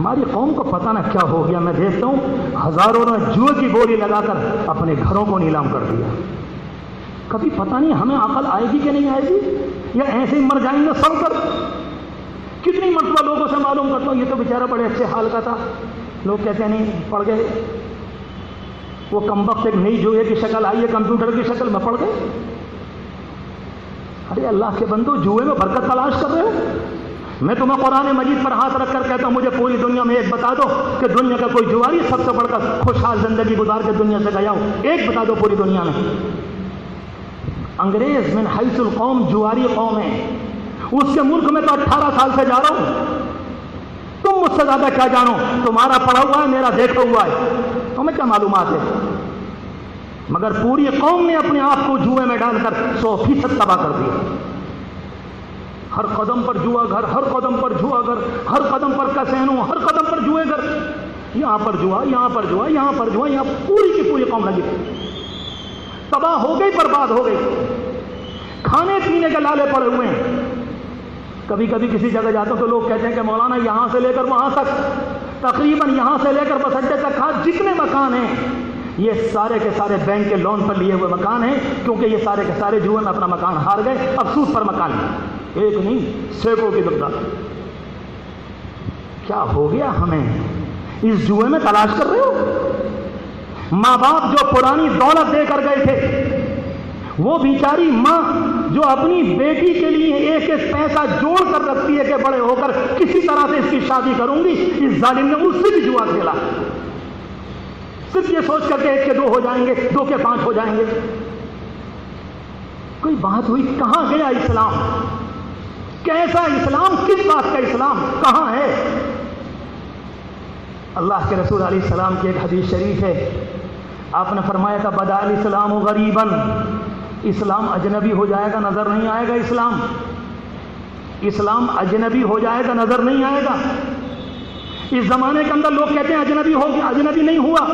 ہماری قوم کو پتہ نہ کیا ہو گیا. میں دیکھتا ہوں ہزاروں نے جوئے کی بولی لگا کر اپنے گھروں کو نیلام کر دیا. کبھی پتہ نہیں ہمیں عقل آئے گی کہ نہیں آئے گی, یا ایسے ہی مر جائیں گے سڑ کر. کتنی مرتبہ لوگوں سے معلوم کرتا ہوں یہ تو بیچارہ بڑے اچھے حال کا تھا, لوگ کہتے ہیں نہیں پڑ گئے, وہ کم وقت ایک نئی جوئے کی شکل آئی ہے کمپیوٹر کی شکل میں, پڑ گئے. ارے اللہ کے بندو, جوئے میں برکت تلاش کر رہے ہو؟ میں تمہیں قرآن مجید پر ہاتھ رکھ کر کہتا ہوں مجھے پوری دنیا میں ایک بتا دو کہ دنیا کا کوئی جواری سب سے بڑھ کر خوشحال زندگی گزار کے دنیا سے گیا ہو, ایک بتا دو پوری دنیا میں. انگریز من حیث القوم جواری قوم ہے, اس کے ملک میں تو 18 سال سے جا رہا ہوں. تم مجھ سے زیادہ کیا جانو, تمہارا پڑھا ہوا ہے میرا دیکھا ہوا ہے, تمہیں کیا معلومات ہے. مگر پوری قوم نے اپنے آپ کو جوئے میں ڈال کر 100% تباہ کر دیا. ہر قدم پر جوا گھر, ہر قدم پر جوا گھر, ہر قدم پر کسینو, ہر قدم پر جوئے گھر. یہاں پر جوا, یہاں پر جوا, یہاں پر جوا, یہاں پوری کی پوری قوم لگی, تباہ ہو گئی, برباد ہو گئی. کھانے پینے کے لالے پڑے ہوئے ہیں. کبھی کبھی کسی جگہ جاتا ہوں تو لوگ کہتے ہیں کہ مولانا یہاں سے لے کر وہاں تک, تقریباً یہاں سے لے کر بس اڈے تک جتنے مکان ہیں یہ سارے کے سارے بینک کے لون پر لیے ہوئے مکان ہیں, کیونکہ یہ سارے کے سارے جوئے میں اپنا مکان ہار گئے. افسوس پر مکان ایک نہیں سینکڑوں کی مقدار. کیا ہو گیا ہمیں, اس جوئے میں تلاش کر رہے ہو؟ ماں باپ جو پرانی دولت دے کر گئے تھے, وہ بیچاری ماں جو اپنی بیٹی کے لیے ایک ایک پیسہ جوڑ کر رکھتی ہے کہ بڑے ہو کر کسی طرح سے اس کی شادی کروں گی, اس ظالم نے اس سے بھی جوا کھیلا, صرف یہ سوچ کر کے 1 کے 2 ہو جائیں گے, 2 کے 5 ہو جائیں گے. کوئی بات ہوئی, کہاں گیا اسلام؟ کیسا اسلام, کس بات کا اسلام, کہاں ہے؟ اللہ کے رسول علیہ السلام کی ایک حدیث شریف ہے, آپ نے فرمایا تھا بدا الاسلام غریباً, اسلام اجنبی ہو جائے گا, نظر نہیں آئے گا. اسلام اجنبی ہو جائے گا, نظر نہیں آئے گا. اس زمانے کے اندر لوگ کہتے ہیں اجنبی ہو گیا, اجنبی نہیں ہوا.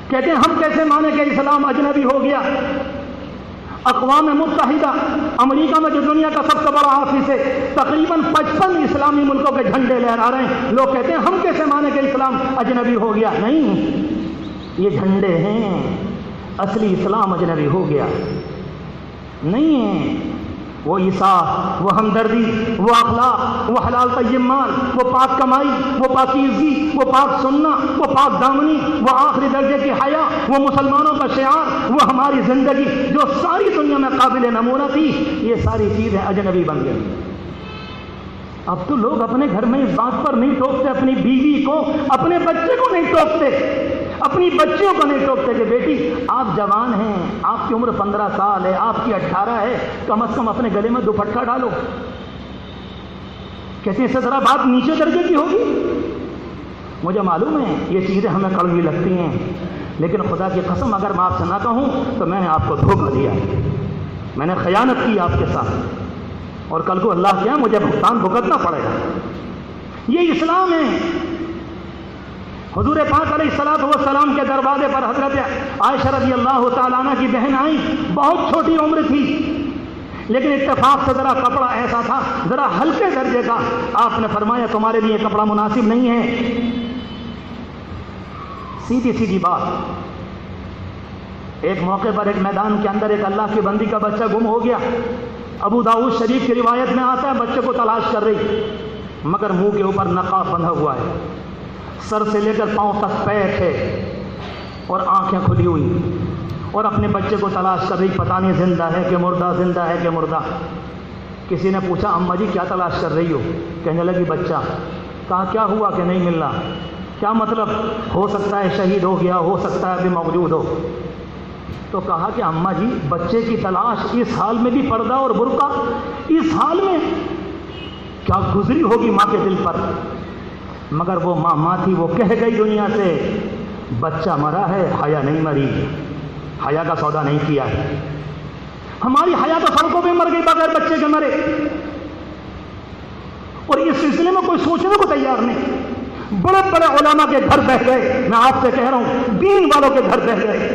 کہتے ہیں ہم کیسے مانے کہ اسلام اجنبی ہو گیا. اقوام متحدہ امریکہ میں جو دنیا کا سب سے بڑا آفس ہے, تقریباً 55 اسلامی ملکوں کے جھنڈے لہرا رہے ہیں. لوگ کہتے ہیں ہم کیسے مانے کہ اسلام اجنبی ہو گیا. نہیں, یہ جھنڈے ہیں, اصلی اسلام اجنبی ہو گیا نہیں ہے. وہ انصاف, وہ ہمدردی, وہ اخلاق, وہ حلال طیب مال, وہ پاک کمائی, وہ پاکیزگی, وہ پاک سننا, وہ پاک دامنی, وہ آخری درجے کی حیا, وہ مسلمانوں کا شعار, وہ ہماری زندگی جو ساری دنیا میں قابل نمونہ تھی, یہ ساری چیزیں اجنبی بن گئی. اب تو لوگ اپنے گھر میں اس بات پر نہیں ٹوکتے, اپنی بیوی کو, اپنے بچے کو نہیں ٹوکتے, اپنی بچیوں کو نہیں ٹوکتے کہ بیٹی آپ جوان ہیں, آپ کی عمر 15 سال ہے, آپ کی 18 ہے, کم از کم اپنے گلے میں دوپٹہ ڈالو. کہتے ہیں اس سے ذرا بات نیچے درجے کی ہوگی. مجھے معلوم ہے یہ چیزیں ہمیں کڑوی لگتی ہیں, لیکن خدا کی قسم اگر میں آپ سے نہ کہوں تو میں نے آپ کو دھوکہ دیا, میں نے خیانت کی آپ کے ساتھ, اور کل کو اللہ کیا مجھے بھگتان بھگتنا پڑے گا. یہ اسلام ہے. حضور پاک علیہ الصلوۃ والسلام کے دروازے پر حضرت عائشہ رضی اللہ تعالیٰ عنہ کی بہن آئی, بہت چھوٹی عمر تھی, لیکن اتفاق سے ذرا کپڑا ایسا تھا ذرا ہلکے درجے کا. آپ نے فرمایا تمہارے لیے کپڑا مناسب نہیں ہے. سیدھی سیدھی بات, ایک موقع پر ایک میدان کے اندر ایک اللہ کی بندی کا بچہ گم ہو گیا. ابو داؤد شریف کی روایت میں آتا ہے بچے کو تلاش کر رہی, مگر منہ کے اوپر نقاب بندھا ہوا ہے, سر سے لے کر پاؤں تک پیک ہے, اور آنکھیں کھلی ہوئی, اور اپنے بچے کو تلاش کر رہی, پتہ نہیں زندہ ہے کہ مردہ, زندہ ہے کہ مردہ. کسی نے پوچھا اماں جی کیا تلاش کر رہی ہو؟ کہنے لگی بچہ. کہا کیا ہوا کہ نہیں مل رہا؟ کیا مطلب, ہو سکتا ہے شہید ہو گیا, ہو سکتا ہے ابھی موجود ہو. تو کہا کہ اماں جی بچے کی تلاش اس حال میں بھی پردہ اور برقع, اس حال میں کیا گزری ہوگی ماں کے دل پر. مگر وہ ماں تھی, وہ کہہ گئی دنیا سے بچہ مرا ہے, حیا نہیں مری, حیا کا سودا نہیں کیا ہے. ہماری حیا تو سڑکوں پہ مر گئی بغیر بچے کے مرے, اور اس سلسلے میں کوئی سوچنے کو تیار نہیں. بڑے بڑے علماء کے گھر بہ گئے, میں آپ سے کہہ رہا ہوں دین والوں کے گھر بہ گئے.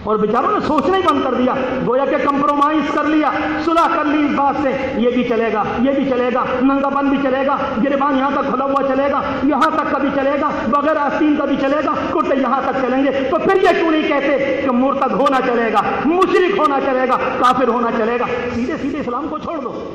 اور بیچاروں نے سوچنا ہی بند کر دیا، گویا کہ کمپرومائز کر لیا، صلح کر لی اس بات سے، یہ بھی چلے گا، یہ بھی چلے گا، ننگا پن بھی چلے گا، گریبان یہاں تک کھلا ہوا چلے گا، یہاں تک کا بھی چلے گا، بغیر آستین کا بھی چلے گا، کرتے یہاں تک چلیں گے۔ تو پھر یہ کیوں نہیں کہتے کہ مرتد ہونا چلے گا، مشرک ہونا چلے گا، کافر ہونا چلے گا؟ سیدھے سیدھے اسلام کو چھوڑ دو۔